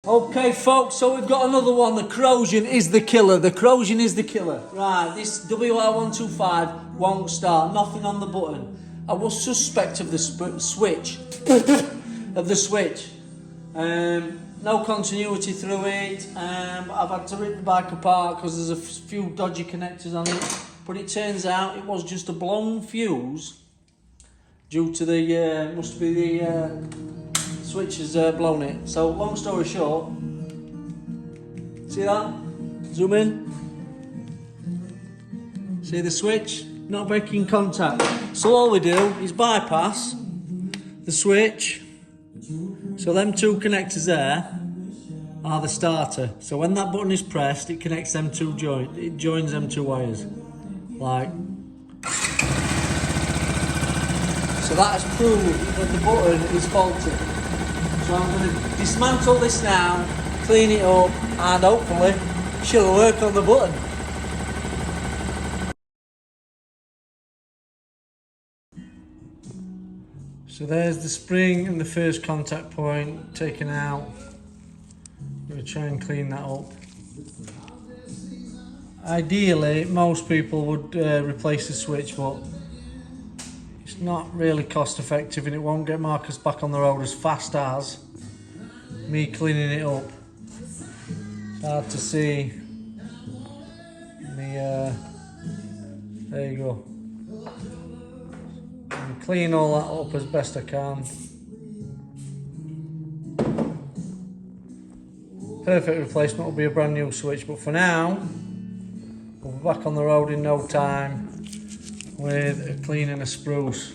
Okay folks, so we've got another one. The corrosion is the killer. The corrosion is the killer. Right, this WR125 won't start. Nothing on the button. I was suspect of the switch. No continuity through it. I've had to rip the bike apart because there's a few dodgy connectors on it. But it turns out it was just a blown fuse due to the, must be the switch has blown it. So long story short, see that? Zoom in. See the switch? Not making contact. So all we do is bypass the switch. So them two connectors there are the starter. So when that button is pressed, it connects them two it joins them two wires. Like. So that has proved that the button is faulty. So I'm going to dismantle this now, clean it up, and hopefully she'll work on the button. So there's the spring and the first contact point taken out. I'm going to try and clean that up. Ideally, most people would replace the switch, but it's not really cost effective and it won't get Marcus back on the road as fast as me cleaning it up. It's hard to see me, there you go. And clean all that up as best I can. Perfect replacement will be a brand new switch, but for now we'll be back on the road in no time with a clean and a spruce.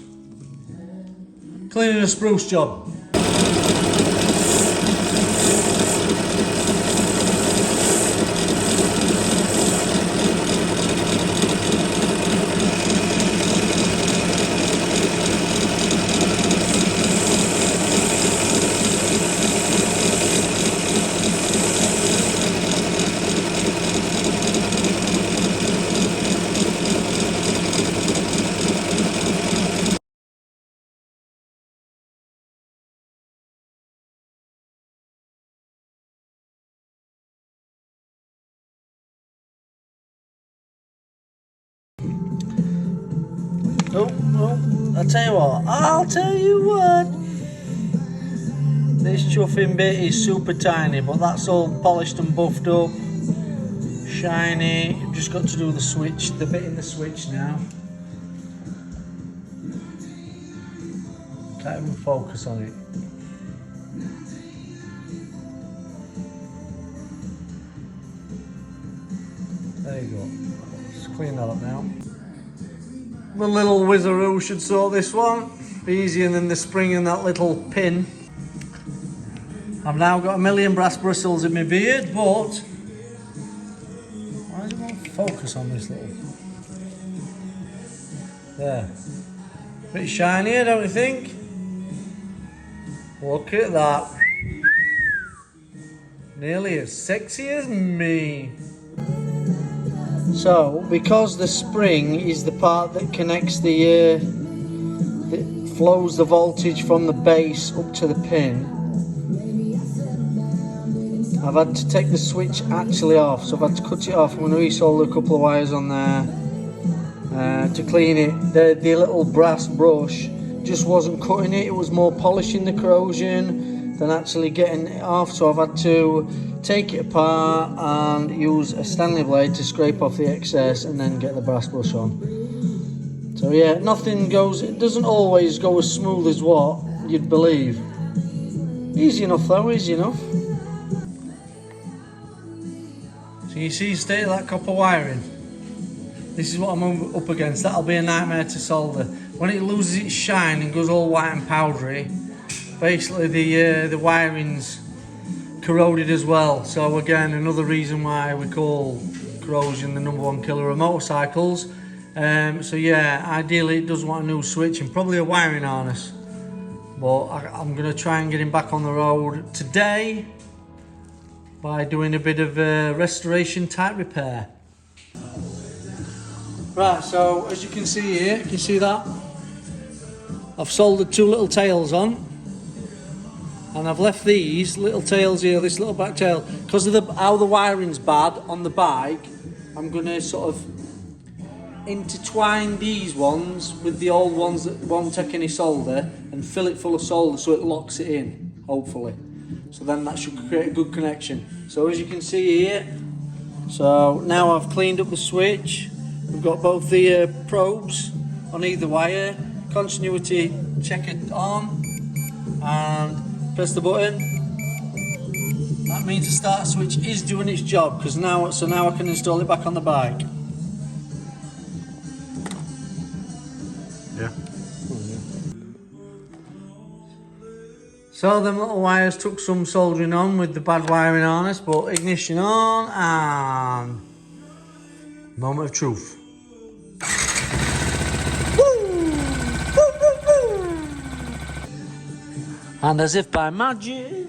Cleaning a spruce job. Oh, I'll tell you what, this chuffing bit is super tiny, but that's all polished and buffed up, shiny. You've just got to do the switch, the bit in the switch now. Can't even focus on it. There you go. Just clean that up now. The little whizaroo should sort this one. Be easier than the spring and that little pin. I've now got a million brass bristles in my beard, but why does it not focus on this little? There. Bit shinier, don't you think? Look at that. Nearly as sexy as me. So, because the spring is the part that connects that flows the voltage from the base up to the pin, I've had to take the switch actually off. So I've had to cut it off. I'm going to resolder a couple of wires on there to clean it. The little brass brush just wasn't cutting it. It was more polishing the corrosion than actually getting it off. So I've had to take it apart and use a Stanley blade to scrape off the excess and then get the brass brush on. So yeah, nothing goes, it doesn't always go as smooth as what you'd believe. Easy enough though, easy enough. So you see the state of that copper wiring? This is what I'm up against. That'll be a nightmare to solder. When it loses its shine and goes all white and powdery, basically the wiring's corroded as well. So again, another reason why we call corrosion the #1 killer of motorcycles. So yeah, ideally it does want a new switch and probably a wiring harness. But I'm going to try and get him back on the road today by doing a bit of restoration type repair. Right, so as you can see here, can you see that? I've soldered two little tails on. And I've left these little tails here, this little back tail, because of how the wiring's bad on the bike. I'm going to sort of intertwine these ones with the old ones that won't take any solder and fill it full of solder so it locks it in, hopefully. So then that should create a good connection. So as you can see here, so now I've cleaned up the switch. We've got both the probes on either wire, continuity checker on, and press the button. That means the start switch is doing its job, because now I can install it back on the bike. Yeah. So them little wires took some soldering on with the bad wiring harness, but ignition on, and moment of truth. And as if by magic,